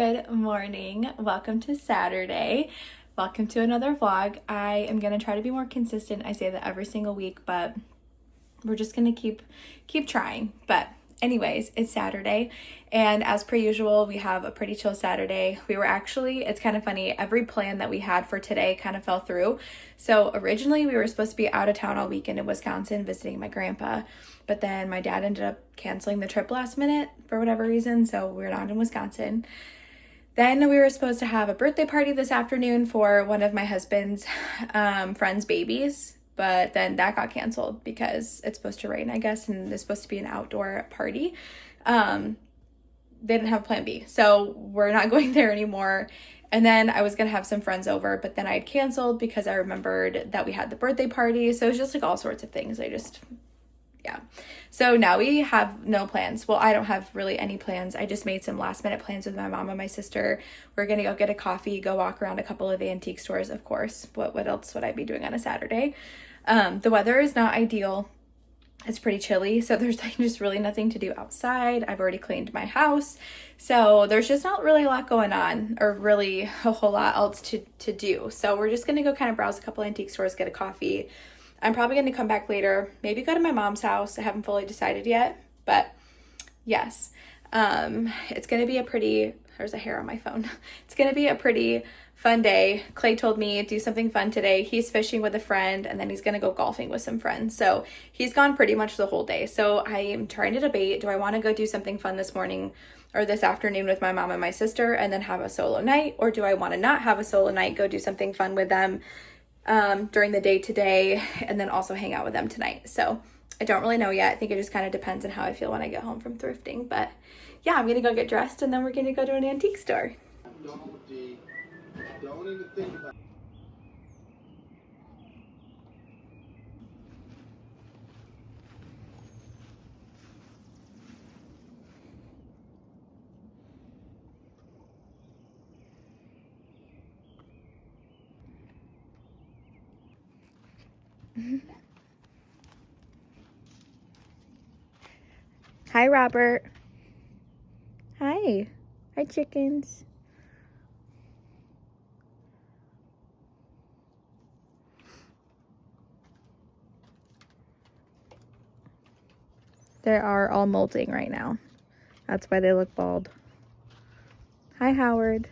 Good morning. Welcome to Saturday. Welcome to another vlog. I am going to try to be more consistent. I say that every single week, but we're just going to keep trying. But anyways, it's Saturday, and as per usual, we have a pretty chill Saturday. It's kind of funny, every plan that we had for today kind of fell through. So originally we were supposed to be out of town all weekend in Wisconsin visiting my grandpa, but then my dad ended up canceling the trip last minute for whatever reason, so we're not in Wisconsin. Then we were supposed to have a birthday party this afternoon for one of my husband's friend's babies, but then that got canceled because it's supposed to rain, I guess, and it's supposed to be an outdoor party. They didn't have plan B, so we're not going there anymore. And then I was going to have some friends over, but then I had canceled because I remembered that we had the birthday party. So it was just like all sorts of things. Yeah. So now we have no plans. Well, I don't have really any plans. I just made some last minute plans with my mom and my sister. We're going to go get a coffee, go walk around a couple of antique stores, of course. What else would I be doing on a Saturday? The weather is not ideal. It's pretty chilly, so there's just really nothing to do outside. I've already cleaned my house, so there's just not really a lot going on, or really a whole lot else to do. So we're just going to go kind of browse a couple antique stores, get a coffee. I'm probably going to come back later, maybe go to my mom's house. I haven't fully decided yet, but yes, it's going to be there's a hair on my phone. It's going to be a pretty fun day. Clay told me do something fun today. He's fishing with a friend, and then he's going to go golfing with some friends. So he's gone pretty much the whole day. So I am trying to debate, do I want to go do something fun this morning or this afternoon with my mom and my sister and then have a solo night? Or do I want to not have a solo night, go do something fun with them during the day today, and then also hang out with them tonight? So I don't really know yet. I think it just kind of depends on how I feel when I get home from thrifting. But yeah, I'm going to go get dressed, and then we're going to go to an antique store. Don't even think about it. Hi, Robert. Hi. Hi, chickens. They are all molting right now. That's why they look bald. Hi, Howard.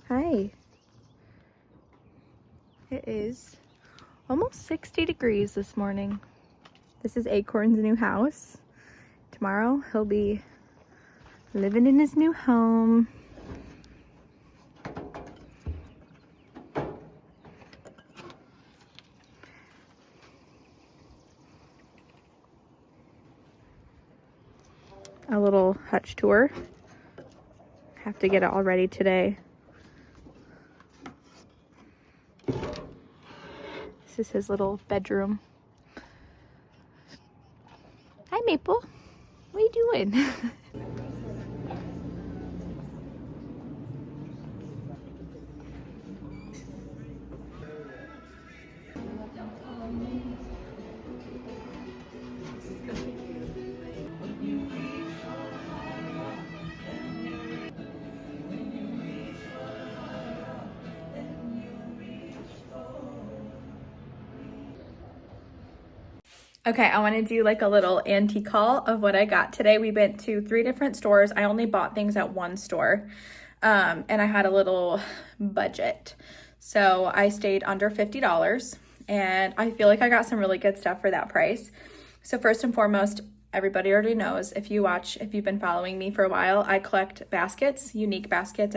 Hi. It is almost 60 degrees this morning. This is Acorn's new house. Tomorrow he'll be living in his new home. A little hutch tour. Have to get it all ready today. This is his little bedroom. Hi, Maple. What are you doing? Okay, I want to do like a little antique haul of what I got today. We went to 3 different stores. I only bought things at one store, and I had a little budget. So I stayed under $50, and I feel like I got some really good stuff for that price. So first and foremost, everybody already knows, if you've been following me for a while, I collect baskets, unique baskets.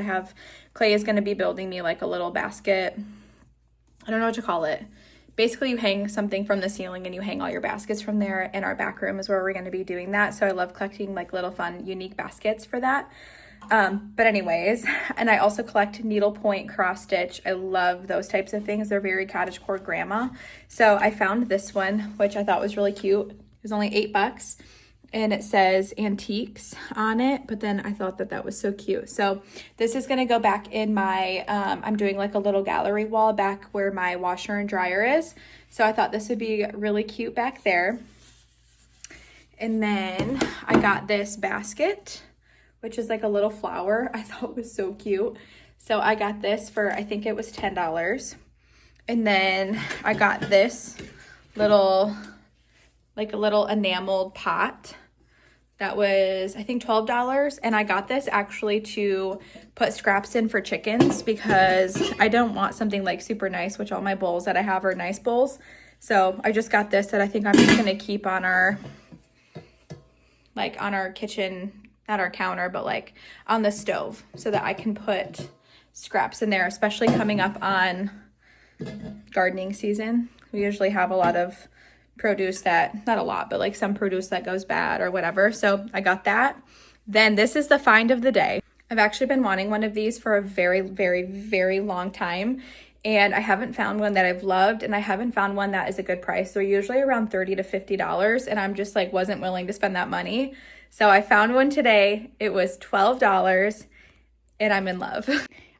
Clay is going to be building me like a little basket. I don't know what to call it. Basically, you hang something from the ceiling and you hang all your baskets from there, and our back room is where we're going to be doing that. So I love collecting like little fun, unique baskets for that. But anyways, and I also collect needlepoint cross stitch. I love those types of things. They're very cottagecore grandma. So I found this one, which I thought was really cute. It was only $8. And it says antiques on it, but then I thought that was so cute. So this is going to go back in my, I'm doing like a little gallery wall back where my washer and dryer is. So I thought this would be really cute back there. And then I got this basket which is like a little flower. I thought was so cute. So I got this for, I think it was $10. And then I got this little, like a little enameled pot that was, I think, $12. And I got this actually to put scraps in for chickens because I don't want something like super nice, which all my bowls that I have are nice bowls. So I just got this that I think I'm just gonna keep on our, like on our kitchen, not our counter, but like on the stove so that I can put scraps in there, especially coming up on gardening season. We usually have a lot of produce that, not a lot, but like some produce that goes bad or whatever. So I got that. Then this is the find of the day. I've actually been wanting one of these for a very, very, very long time. And I haven't found one that I've loved, and I haven't found one that is a good price. They're usually around $30 to $50, and I'm just like wasn't willing to spend that money. So I found one today. It was $12, and I'm in love.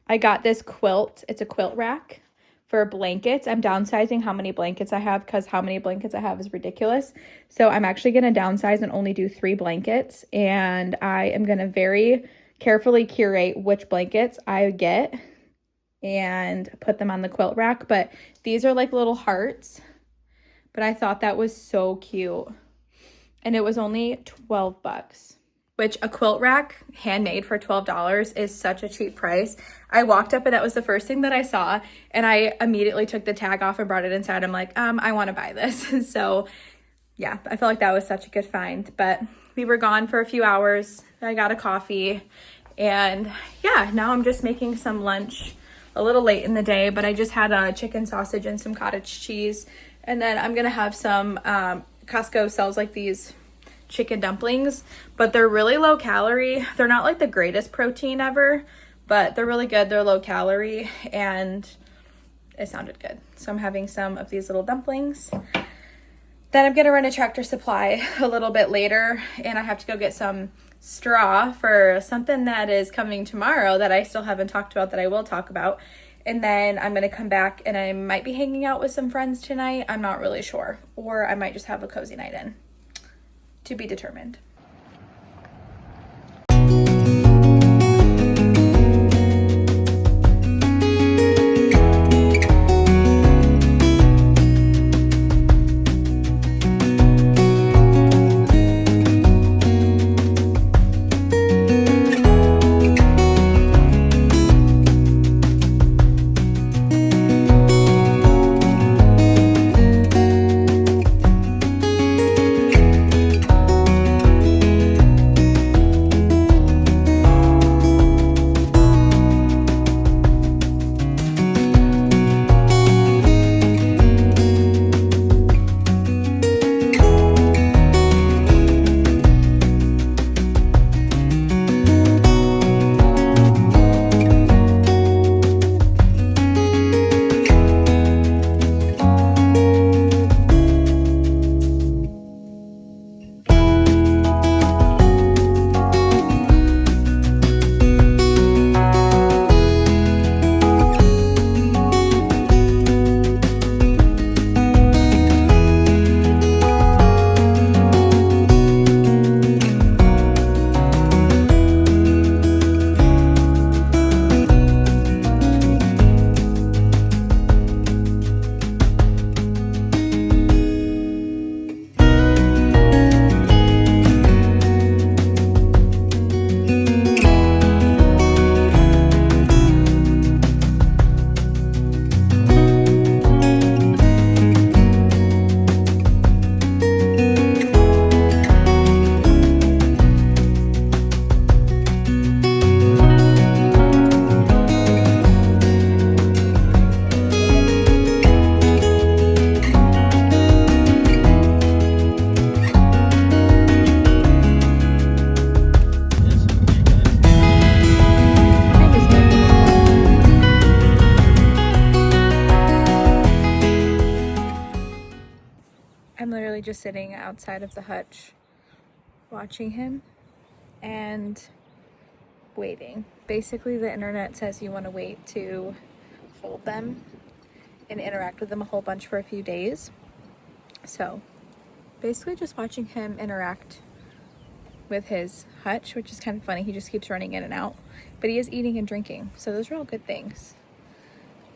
I got this quilt. It's a quilt rack for blankets. I'm downsizing how many blankets I have because how many blankets I have is ridiculous. So I'm actually going to downsize and only do 3 blankets, and I am going to very carefully curate which blankets I get and put them on the quilt rack. But these are like little hearts, but I thought that was so cute, and it was only $12, which a quilt rack handmade for $12 is such a cheap price. I walked up and that was the first thing that I saw, and I immediately took the tag off and brought it inside. I'm like, I want to buy this. So yeah, I felt like that was such a good find. But we were gone for a few hours. I got a coffee, and yeah, now I'm just making some lunch a little late in the day, but I just had a chicken sausage and some cottage cheese. And then I'm gonna have some, Costco sells like these chicken dumplings, but they're really low calorie. They're not like the greatest protein ever, but they're really good. They're low calorie, and it sounded good. So I'm having some of these little dumplings. Then I'm gonna run a Tractor Supply a little bit later, and I have to go get some straw for something that is coming tomorrow that I still haven't talked about that I will talk about. And then I'm gonna come back, and I might be hanging out with some friends tonight. I'm not really sure. Or I might just have a cozy night in. To be determined. I'm literally just sitting outside of the hutch watching him and waiting. Basically, the internet says you want to wait to hold them and interact with them a whole bunch for a few days. So basically just watching him interact with his hutch, which is kind of funny. He just keeps running in and out, but he is eating and drinking. So those are all good things.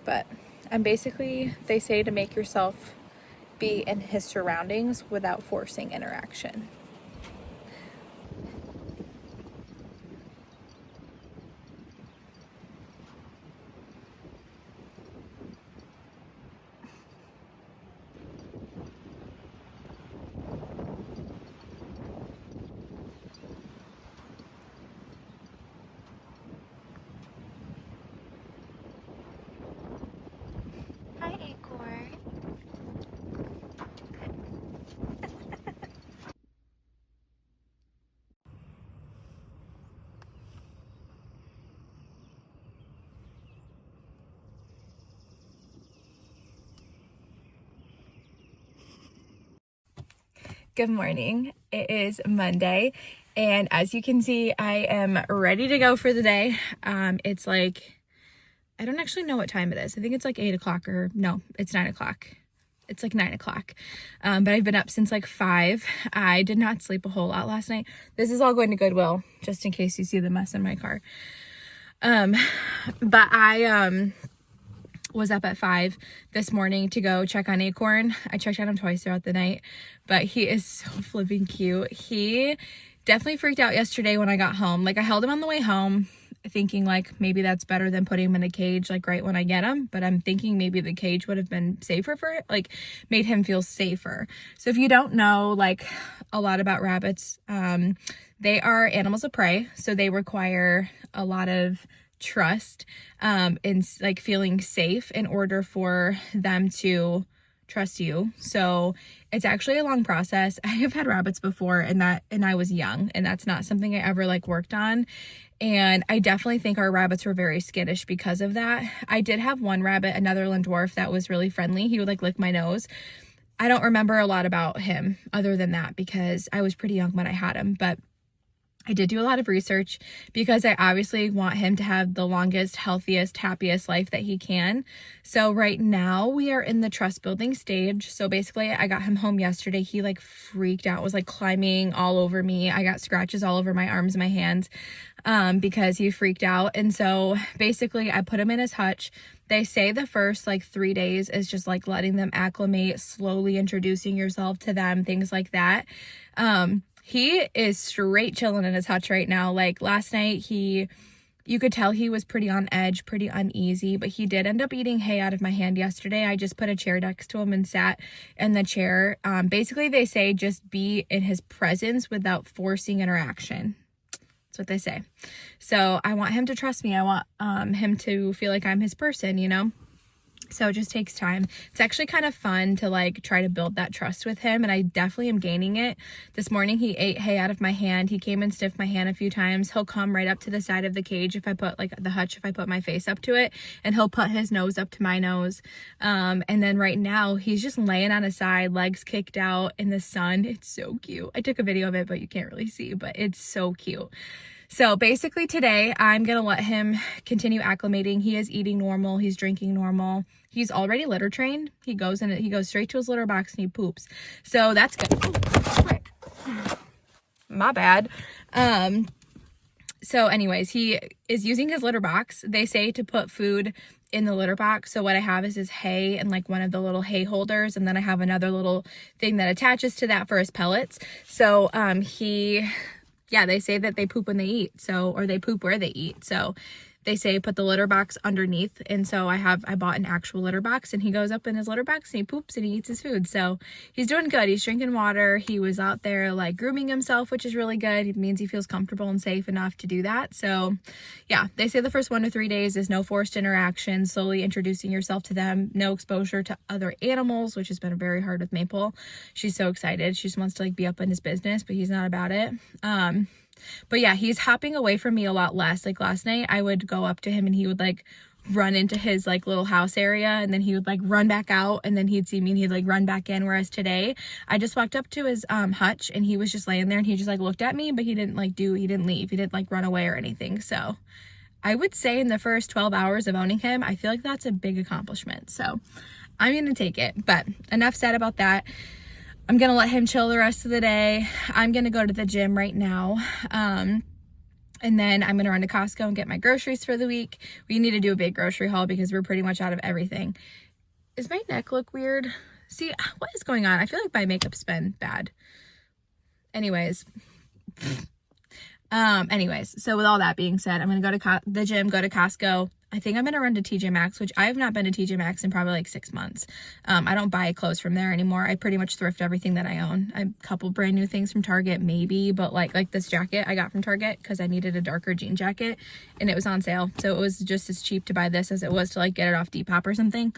But I'm basically, they say to make yourself be in his surroundings without forcing interaction. Hi, Acorn. Good morning. It is Monday, and as you can see, I am ready to go for the day. It's like, I don't actually know what time it is. I think it's like 8 o'clock, or no, it's 9 o'clock. It's like 9 o'clock. But I've been up since like 5. I did not sleep a whole lot last night. This is all going to Goodwill, just in case you see the mess in my car. But I was up at 5 this morning to go check on Acorn. I checked on him twice throughout the night, but he is so flipping cute. He definitely freaked out yesterday when I got home. Like, I held him on the way home, thinking like maybe that's better than putting him in a cage like right when I get him, but I'm thinking maybe the cage would have been safer for it, like made him feel safer. So if you don't know like a lot about rabbits, they are animals of prey, so they require a lot of trust and like feeling safe in order for them to trust you. So it's actually a long process. I have had rabbits before, and I was young, and that's not something I ever like worked on. And I definitely think our rabbits were very skittish because of that. I did have one rabbit, a Netherland dwarf, that was really friendly. He would like lick my nose. I don't remember a lot about him other than that because I was pretty young when I had him, but I did do a lot of research because I obviously want him to have the longest, healthiest, happiest life that he can. So right now we are in the trust building stage. So basically I got him home yesterday. He like freaked out, was like climbing all over me. I got scratches all over my arms and my hands because he freaked out. And so basically I put him in his hutch. They say the first like 3 days is just like letting them acclimate, slowly introducing yourself to them, things like that. He is straight chilling in his hutch right now. Like last night, you could tell he was pretty on edge, pretty uneasy, but he did end up eating hay out of my hand yesterday. I just put a chair next to him and sat in the chair. Basically, they say just be in his presence without forcing interaction. That's what they say. So I want him to trust me. I want him to feel like I'm his person, you know? So it just takes time. It's actually kind of fun to like try to build that trust with him, and I definitely am gaining it. This morning he ate hay out of my hand. He came and sniffed my hand a few times. He'll come right up to the side of the cage if I put like the hutch, if I put my face up to it, and he'll put his nose up to my nose. And then right now he's just laying on his side, legs kicked out in the sun. It's so cute. I took a video of it, but you can't really see, but it's so cute. So basically today I'm going to let him continue acclimating. He is eating normal. He's drinking normal. He's already litter trained. He goes straight to his litter box and he poops. So that's good. Oh, quick. My bad. So anyways, he is using his litter box. They say to put food in the litter box. So what I have is his hay and like one of the little hay holders. And then I have another little thing that attaches to that for his pellets. So, they say that they poop when they eat, or they poop where they eat. So they say put the litter box underneath. And so I bought an actual litter box, and he goes up in his litter box and he poops and he eats his food. So he's doing good. He's drinking water. He was out there like grooming himself, which is really good. It means he feels comfortable and safe enough to do that. So yeah, they say the first 1 to 3 days is no forced interaction, slowly introducing yourself to them, no exposure to other animals, which has been very hard with Maple. She's so excited. She just wants to like be up in his business, but he's not about it. But yeah, he's hopping away from me a lot less. Like last night I would go up to him and he would like run into his like little house area, and then he would like run back out, and then he'd see me and he'd like run back in. Whereas today I just walked up to his hutch and he was just laying there, and he just like looked at me, but he didn't leave. He didn't like run away or anything. So I would say in the first 12 hours of owning him, I feel like that's a big accomplishment. So I'm going to take it, but enough said about that. I'm gonna let him chill the rest of the day. I'm gonna go to the gym right now. And then I'm gonna run to Costco and get my groceries for the week. We need to do a big grocery haul because we're pretty much out of everything. Does my neck look weird? See, what is going on? I feel like my makeup's been bad. Anyways, so with all that being said, I'm gonna go to the gym, go to Costco. I think I'm gonna run to TJ Maxx, which I have not been to TJ Maxx in probably like 6 months. I don't buy clothes from there anymore. I pretty much thrift everything that I own. I have a couple brand new things from Target, maybe, but like this jacket I got from Target because I needed a darker jean jacket and it was on sale. So it was just as cheap to buy this as it was to like get it off Depop or something.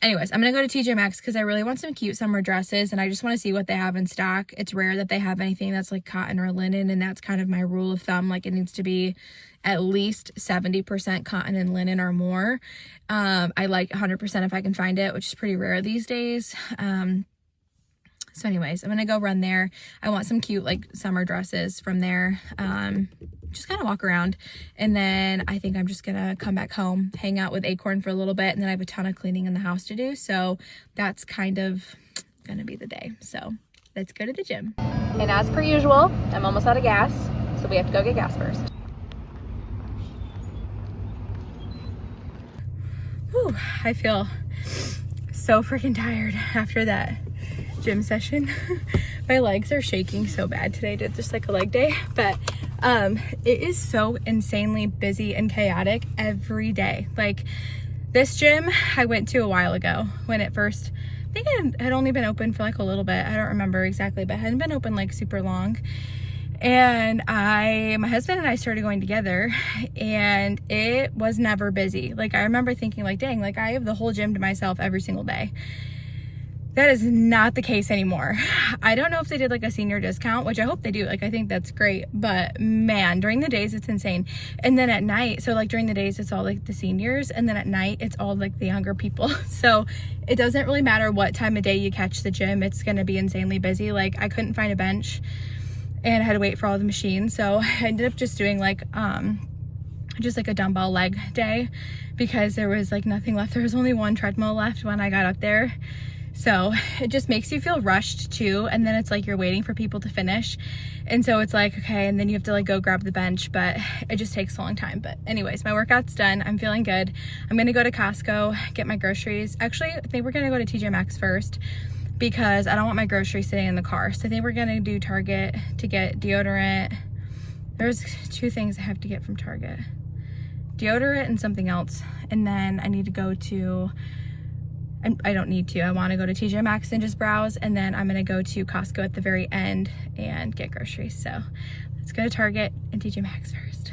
Anyways, I'm gonna go to TJ Maxx because I really want some cute summer dresses and I just want to see what they have in stock. It's rare that they have anything that's like cotton or linen, and that's kind of my rule of thumb. Like, it needs to be at least 70% cotton and linen or more. I like 100% if I can find it, which is pretty rare these days. So anyways, I'm gonna go run there. I want some cute like summer dresses from there. Just kind of walk around, and then I think I'm just gonna come back home, hang out with Acorn for a little bit, and then I have a ton of cleaning in the house to do. So that's kind of gonna be the day. So let's go to the gym. And as per usual, I'm almost out of gas, so we have to go get gas first. Whew, I feel so freaking tired after that gym session. My legs are shaking so bad today. I did just like a leg day, but it is so insanely busy and chaotic every day. Like, this gym I went to a while ago when it first, I think it had only been open for like a little bit. I don't remember exactly, but it hadn't been open like super long. And my husband and I started going together, and it was never busy. Like, I remember thinking like, dang, like I have the whole gym to myself every single day. That is not the case anymore. I don't know if they did like a senior discount, which I hope they do. Like, I think that's great, but man, during the days it's insane. And then at night, so like during the days it's all like the seniors, and then at night it's all like the younger people. So it doesn't really matter what time of day you catch the gym, it's gonna be insanely busy. Like, I couldn't find a bench and I had to wait for all the machines. So I ended up just doing like just like a dumbbell leg day because there was like nothing left. There was only one treadmill left when I got up there. So it just makes you feel rushed too, and then it's like you're waiting for people to finish, and so it's like, okay, and then you have to like go grab the bench, but it just takes a long time. But anyways, my workout's done. I'm feeling good. I'm gonna go to Costco, get my groceries. Actually, I think we're gonna go to TJ Maxx first because I don't want my groceries sitting in the car. So I think we're gonna do Target to get deodorant. There's 2 things I have to get from Target: deodorant and something else. And then I need to go to, I don't need to, I want to go to TJ Maxx and just browse, and then I'm gonna go to Costco at the very end and get groceries. So let's go to Target and TJ Maxx first.